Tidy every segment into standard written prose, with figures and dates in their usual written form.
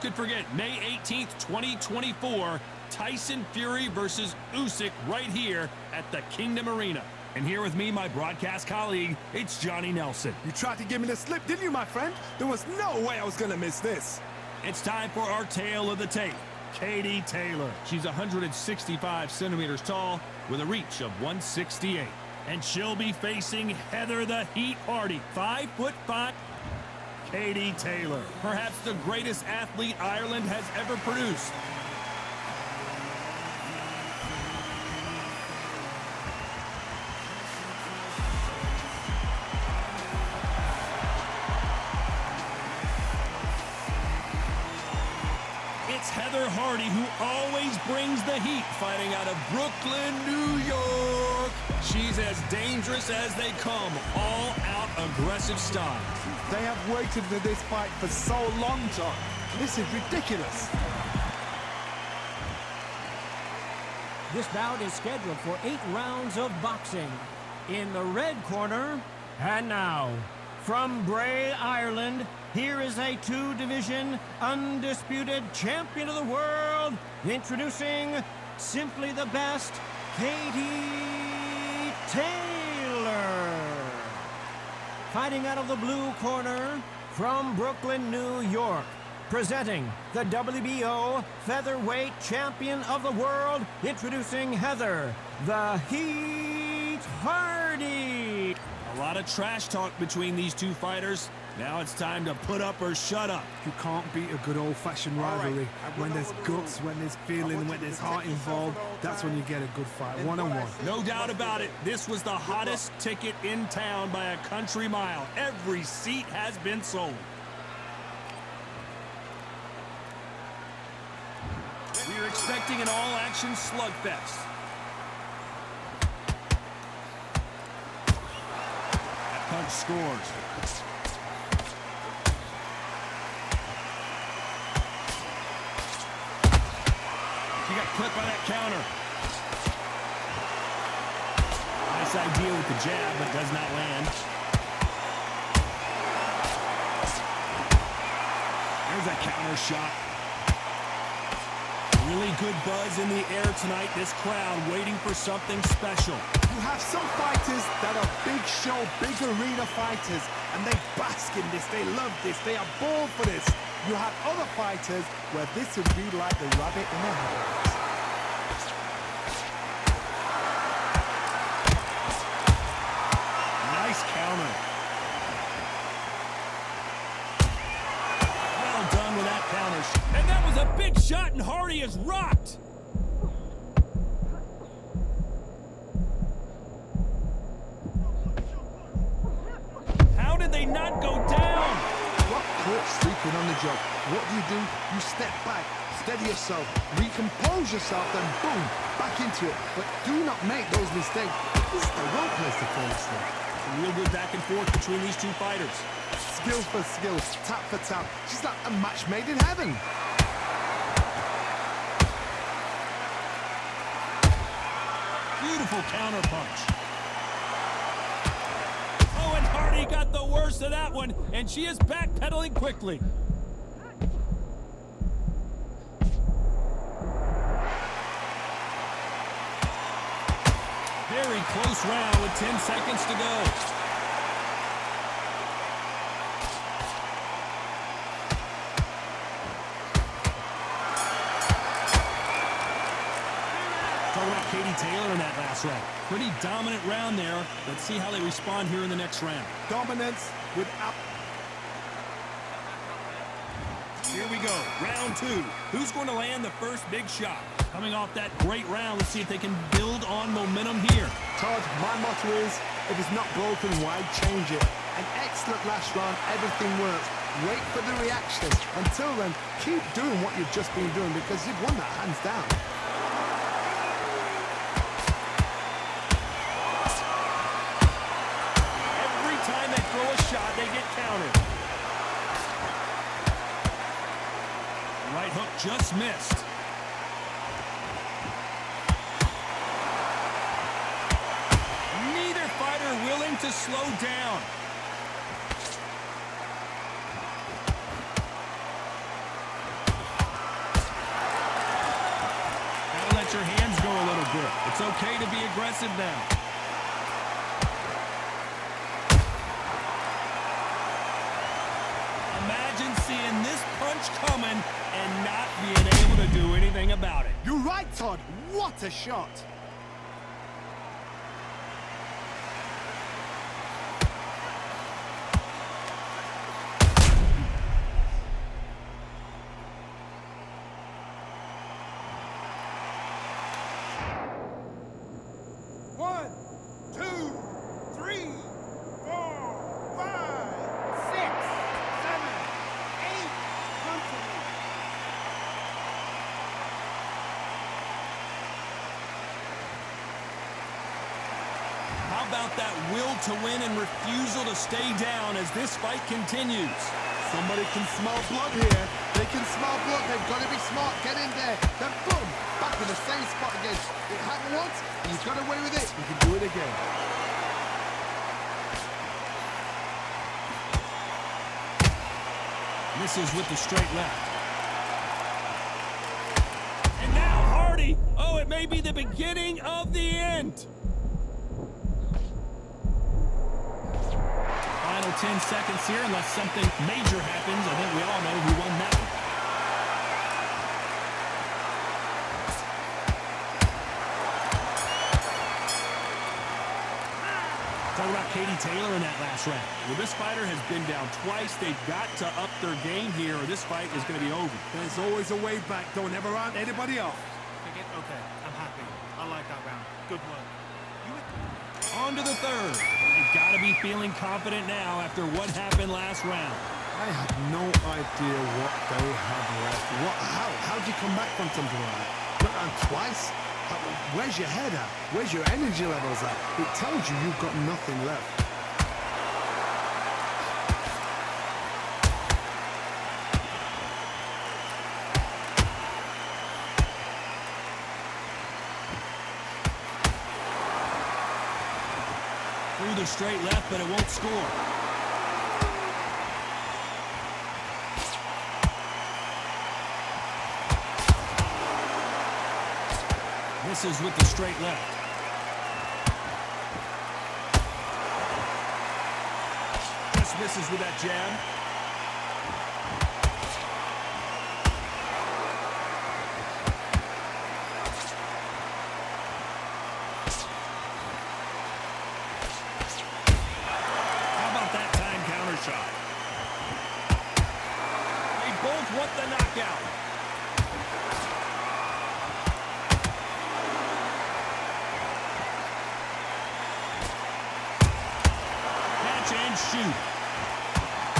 could forget May 18th, 2024, Tyson Fury versus Usyk right here at the Kingdom Arena. And here with me, my broadcast colleague, it's Johnny Nelson. You tried to give me the slip, didn't you, my friend? There was no way I was gonna miss this. It's time for our tale of the tape. Katie Taylor. She's 165 centimeters tall with a reach of 168. And she'll be facing Heather the Heat Hardy, 5'5". Katie Taylor, perhaps the greatest athlete Ireland has ever produced. It's Heather Hardy who always brings the heat, fighting out of Brooklyn, New York. She's as dangerous as they come, all-out aggressive style. They have waited for this fight for so long, John. This is ridiculous. This bout is scheduled for 8 rounds of boxing. In the red corner, and now, from Bray, Ireland, here is a 2-division undisputed champion of the world, introducing simply the best, Katie Taylor. Fighting out of the blue corner, from Brooklyn, New York, presenting the WBO featherweight champion of the world, introducing Heather the Heat Hardy. A lot of trash talk between these two fighters. Now it's time to put up or shut up. You can't beat a good old-fashioned rivalry. When there's guts, when there's feeling, when there's heart involved, that's when you get a good fight, one-on-one. No doubt about it. This was the hottest ticket in town by a country mile. Every seat has been sold. We are expecting an all-action slugfest. That punch scores. She got clipped by that counter. Nice idea with the jab, but does not land. There's a counter shot. Really good buzz in the air tonight. This crowd waiting for something special. You have some fighters that are big show, big arena fighters, and they bask in this, they love this, they are born for this. You have other fighters where this would be like the rabbit in the hat. Nice counter. Well done with that counter. And that was a big shot, and Hardy is rocked. How did they not go down? Got caught sleeping on the job. What do? You step back, steady yourself, recompose yourself, then boom, back into it. But do not make those mistakes. This is the wrong place to fall asleep. A real good back and forth between these two fighters. Skill for skill, tap for tap. She's like a match made in heaven. Beautiful counter punch. Oh, and Hardy got the worst of that one, and she is backpedaling quickly. Very close round with 10 seconds to go. Talk about Katie Taylor in that last round. Pretty dominant round there. Let's see how they respond here in the next round. Dominance without... Here we go, round 2. Who's going to land the first big shot? Coming off that great round, let's see if they can build on momentum here. Todd, my motto is, if it's not broken, why change it? An excellent last round, everything works. Wait for the reaction. Until then, keep doing what you've just been doing because you've won that hands down. Every time they throw a shot, they get countered. Right hook just missed. Neither fighter willing to slow down. let your hands go a little bit. It's okay to be aggressive now. Imagine seeing this punch coming and not being able to do anything about it. You're right, Todd. What a shot. How about that will to win and refusal to stay down as this fight continues? Somebody can smell blood here. They can smell blood. They've got to be smart. Get in there. Then boom, back in the same spot again. It happened once. He's got away with it. He can do it again. Misses with the straight left. And now Hardy. Oh, it may be the beginning of the end. Final 10 seconds here, unless something major happens. I think we all know who won that one. Talk about Katie Taylor in that last round. Well, this fighter has been down twice. They've got to up their game here, or this fight is going to be over. There's always a way back. Don't ever round anybody off. Okay, I'm happy. I like that round. Good work. On to the third. They've got to be feeling confident now after what happened last round. I have no idea what they have left. How do you come back from something like that? Went round twice? Where's your head at? Where's your energy levels at? It tells you you've got nothing left. Through the straight left, but it won't score. Misses with the straight left. Just misses with that jab. How about that time counter shot? They both want the knockout. And shoot.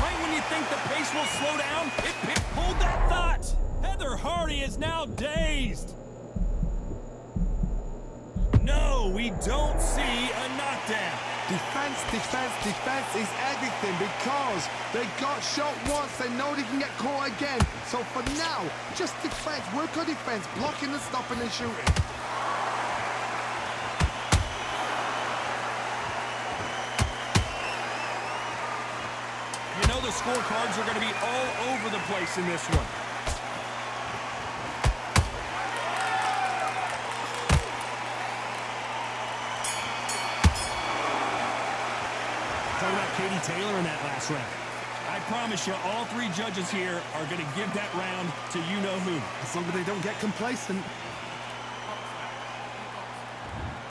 Right when you think the pace will slow down, it pulled that thought. Heather Hardy is now dazed. No, we don't see a knockdown. Defense, defense, defense is everything because they got shot once. They know they can get caught again. So for now, just defense. Work on defense, blocking and stopping and shooting. You know the scorecards are going to be all over the place in this one. Talking about Katie Taylor in that last round. I promise you, all three judges here are going to give that round to you-know-who. As long as they don't get complacent.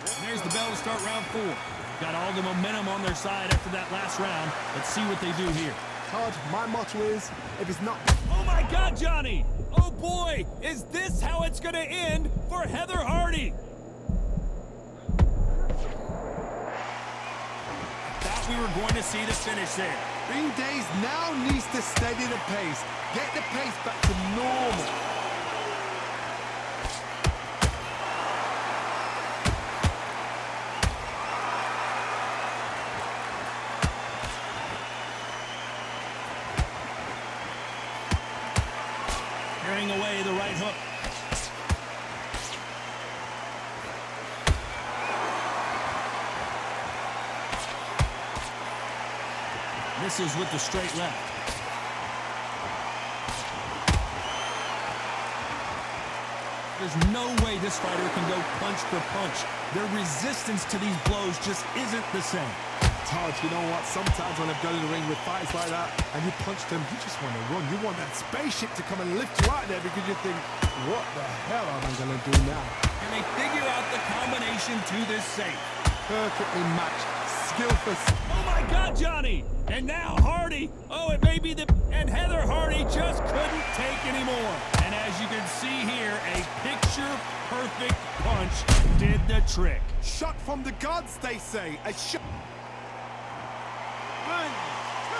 And there's the bell to start round 4. Got all the momentum on their side after that last round. Let's see what they do here. Todd, my motto is, if it's not... Oh my God, Johnny! Oh boy, is this how it's gonna end for Heather Hardy? Thought we were going to see the finish there. Being dazed now needs to steady the pace. Get the pace back to normal. Carrying away the right hook. Misses with the straight left. There's no way this fighter can go punch for punch. Their resistance to these blows just isn't the same. Todd, you know what? Sometimes when I've got in the ring with fights like that and you punch them, you just want to run. You want that spaceship to come and lift you out there because you think, what the hell am I going to do now? And they figure out the combination to this safe. Perfectly matched. Skillful. Oh my God, Johnny! And now Hardy. Oh, it may be the... And Heather Hardy just couldn't take anymore. And as you can see here, a picture-perfect punch did the trick. Shot from the gods, they say. A shot. 1, 2,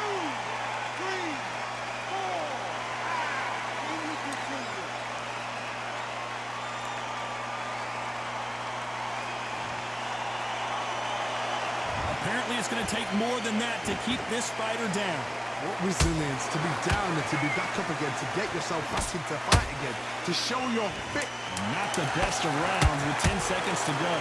3, 4. Can we continue? Apparently, it's going to take more than that to keep this fighter down. What resilience to be down and to be back up again, to get yourself back into fight again, to show your fit. Not the best of rounds with 10 seconds to go.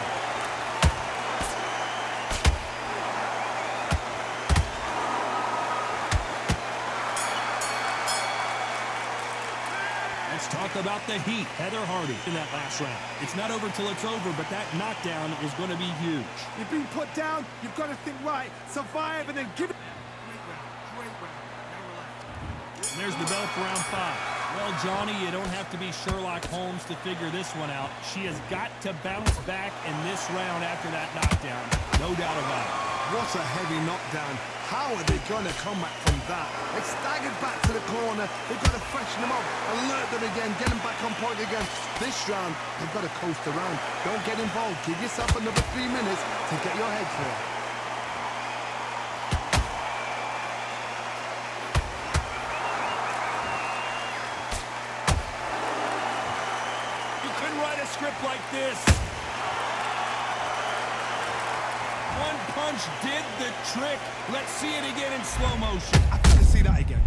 Let's talk about the heat. Heather Hardy in that last round. It's not over till it's over, but that knockdown is going to be huge. You've been put down, you've got to think right, survive and then give it. Great round. Now relax. And there's the bell for round 5. Well, Johnny, you don't have to be Sherlock Holmes to figure this one out. She has got to bounce back in this round after that knockdown. No doubt about it. What a heavy knockdown. How are they going to come back from that? They staggered back to the corner. They've got to freshen them up, alert them again, get them back on point again. This round, they've got to coast around. Don't get involved. Give yourself another 3 minutes to get your head clear. You couldn't write a script like this. One punch did the trick. Let's see it again in slow motion. I've got to see that again.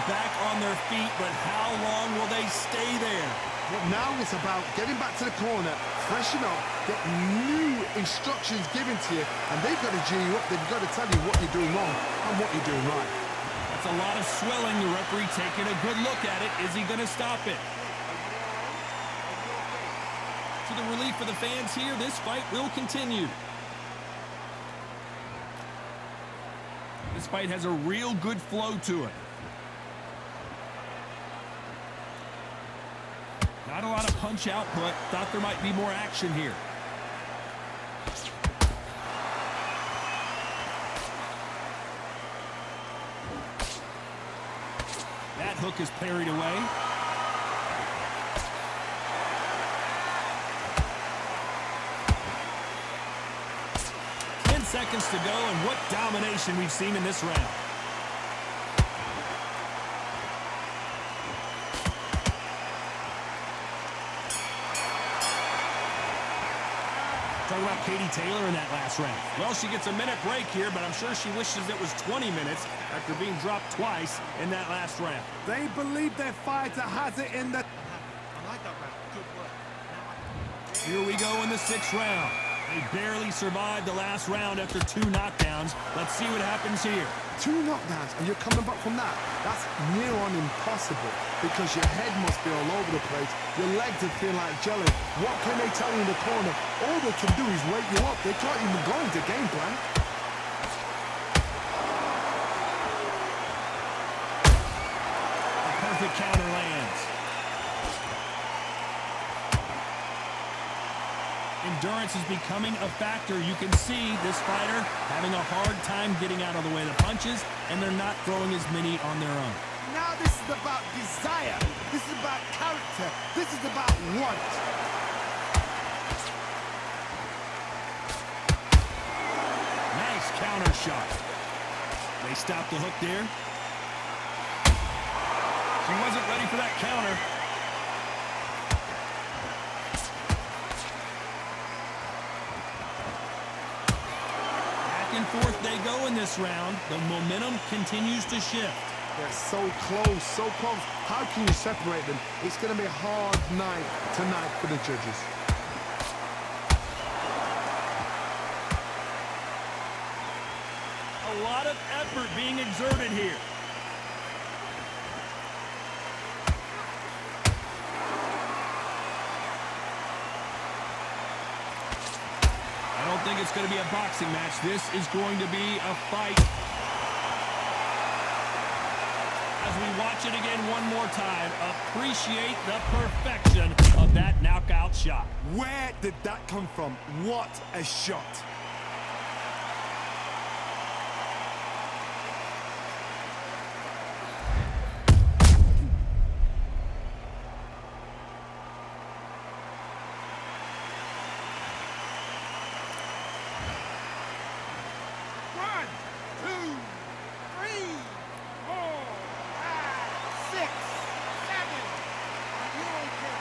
Back on their feet, but how long will they stay there? Well, now it's about getting back to the corner, freshen up, get new instructions given to you, and they've got to G you up. They've got to tell you what you're doing wrong and what you're doing right. That's a lot of swelling. The referee taking a good look at it. Is he going to stop it? To the relief of the fans here, this fight will continue. This fight has a real good flow to it. Not a lot of punch output. Thought there might be more action here. That hook is parried away. Seconds to go, and what domination we've seen in this round. Talking about Katie Taylor in that last round. Well, she gets a minute break here, but I'm sure she wishes it was 20 minutes after being dropped twice in that last round. They believe their fighter has it in the... I like that round. Good work. Here we go in the 6th round. They barely survived the last round after 2 knockdowns. Let's see what happens here. 2 knockdowns and you're coming back from that. That's near on impossible because your head must be all over the place. Your legs are feeling like jelly. What can they tell you in the corner? All they can do is wake you up. They can't even go into game plan. A perfect counter lands. Endurance is becoming a factor. You can see this fighter having a hard time getting out of the way of the punches, and they're not throwing as many on their own. Now this is about desire. This is about character. This is about want. Nice counter shot. They stopped the hook there. She wasn't ready for that counter. Back and forth they go in this round. The momentum continues to shift. They're so close, so close. How can you separate them? It's going to be a hard night tonight for the judges. A lot of effort being exerted here. I don't think it's going to be a boxing match. This is going to be a fight. As we watch it again one more time, appreciate the perfection of that knockout shot. Where did that come from? What a shot. One, two, three, four, five, six, seven. You okay?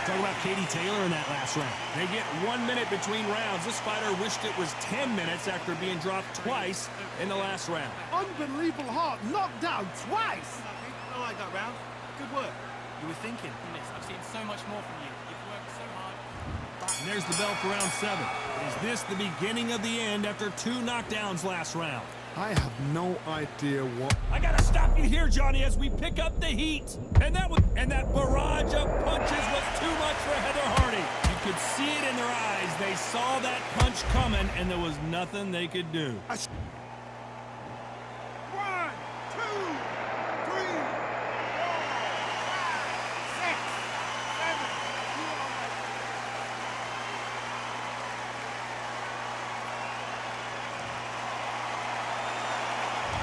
Talk about Katie Taylor in that last round. They get 1 minute between rounds. This fighter wished it was 10 minutes after being dropped twice in the last round. Unbelievable heart, knocked down twice. I like that round. Good work. You were thinking. I've seen so much more from you. You've worked so hard. And there's the bell for round 7. Is this the beginning of the end after 2 knockdowns last round? I have no idea what... I gotta stop you here, Johnny, as we pick up the heat. And that barrage of punches was too much for Heather Hardy. You could see it in their eyes. They saw that punch coming, and there was nothing they could do. One, two, three, four, five, six, seven. You okay?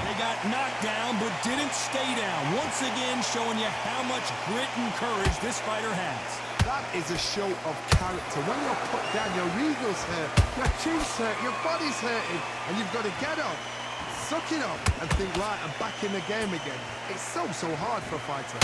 They got knocked down, but didn't stay down. Once again, showing you how much grit and courage this fighter has. That is a show of character. When you're put down, your ego's hurt, your chin's hurt, your body's hurting, and you've got to get up, suck it up, and think, right, I'm back in the game again. It's so hard for a fighter.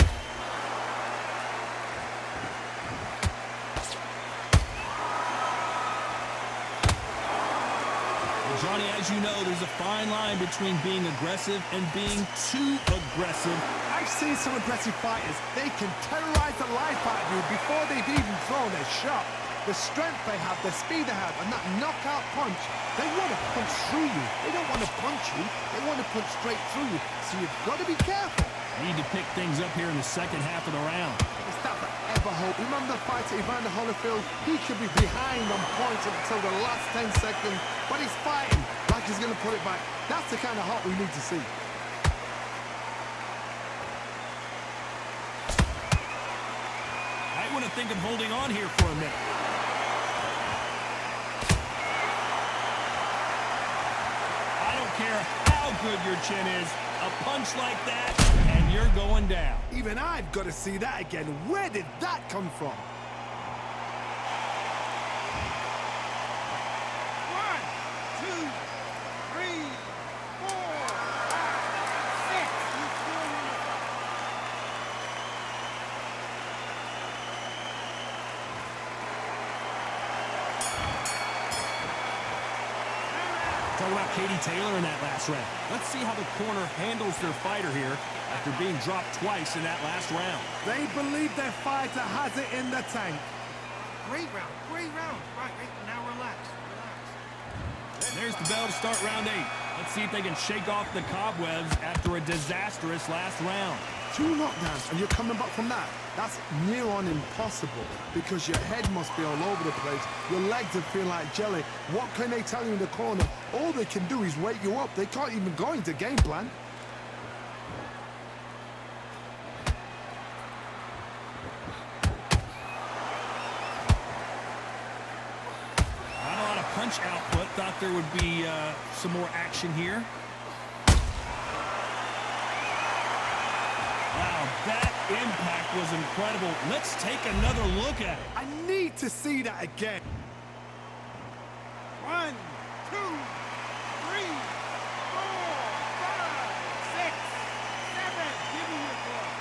Johnny, as you know, there's a fine line between being aggressive and being too aggressive. I've seen some aggressive fighters. They can terrorize the life out of you before they've even thrown a shot. The strength they have, the speed they have, and that knockout punch, they want to punch through you. They don't want to punch you. They want to punch straight through you. So you've got to be careful. Need to pick things up here in the second half of the round. It's that forever hope. Remember the fighter Evander Holyfield? He should be behind on points until the last 10 seconds, but he's fighting like he's going to put it back. That's the kind of heart we need to see. I want to think of holding on here for a minute. I don't care how good your chin is. A punch like that, and you're going down. Even I've got to see that again. Where did that come from? One, two, three, four, five, six. You still in it. Talk about Katie Taylor in that last round. Let's see how the corner handles their fighter here after being dropped twice in that last round. They believe their fighter has it in the tank. Great round. Great round. Right. Now relax. Relax. There's the bell to start round 8. Let's see if they can shake off the cobwebs after a disastrous last round. 2 knockdowns and you're coming back from that. That's near on impossible because your head must be all over the place. Your legs are feeling like jelly. What can they tell you in the corner? All they can do is wake you up. They can't even go into game plan. Not a lot of punch output. Thought there would be some more action here. impact was incredible. Let's take another look at it. I need to see that again. 1, 2, 3, 4, 5, 6, 7. Give me your glove.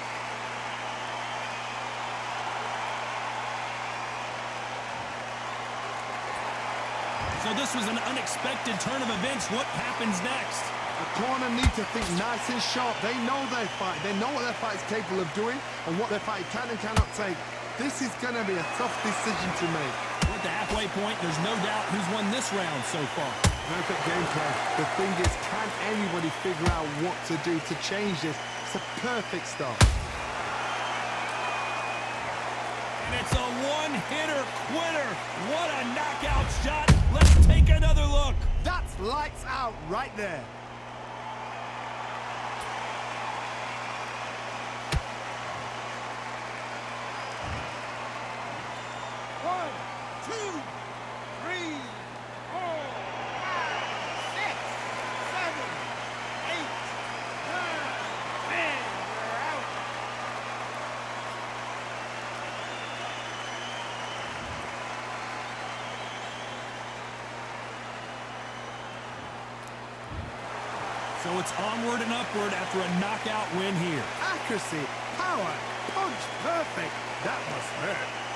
So this was an unexpected turn of events. What happens next? The corner need to think nice and sharp. They know their fight. They know what their fight's capable of doing and what their fight can and cannot take. This is going to be a tough decision to make. We're at the halfway point. There's no doubt who's won this round so far. Perfect game plan. The thing is, can anybody figure out what to do to change this? It's a perfect start. And it's a one-hitter quitter. What a knockout shot. Let's take another look. That's lights out right there. One, 2, 3, 4, 5, 6, 7, 8, 9, 10. We're out. So it's onward and upward after a knockout win here. Accuracy, power, punch, perfect. That must hurt.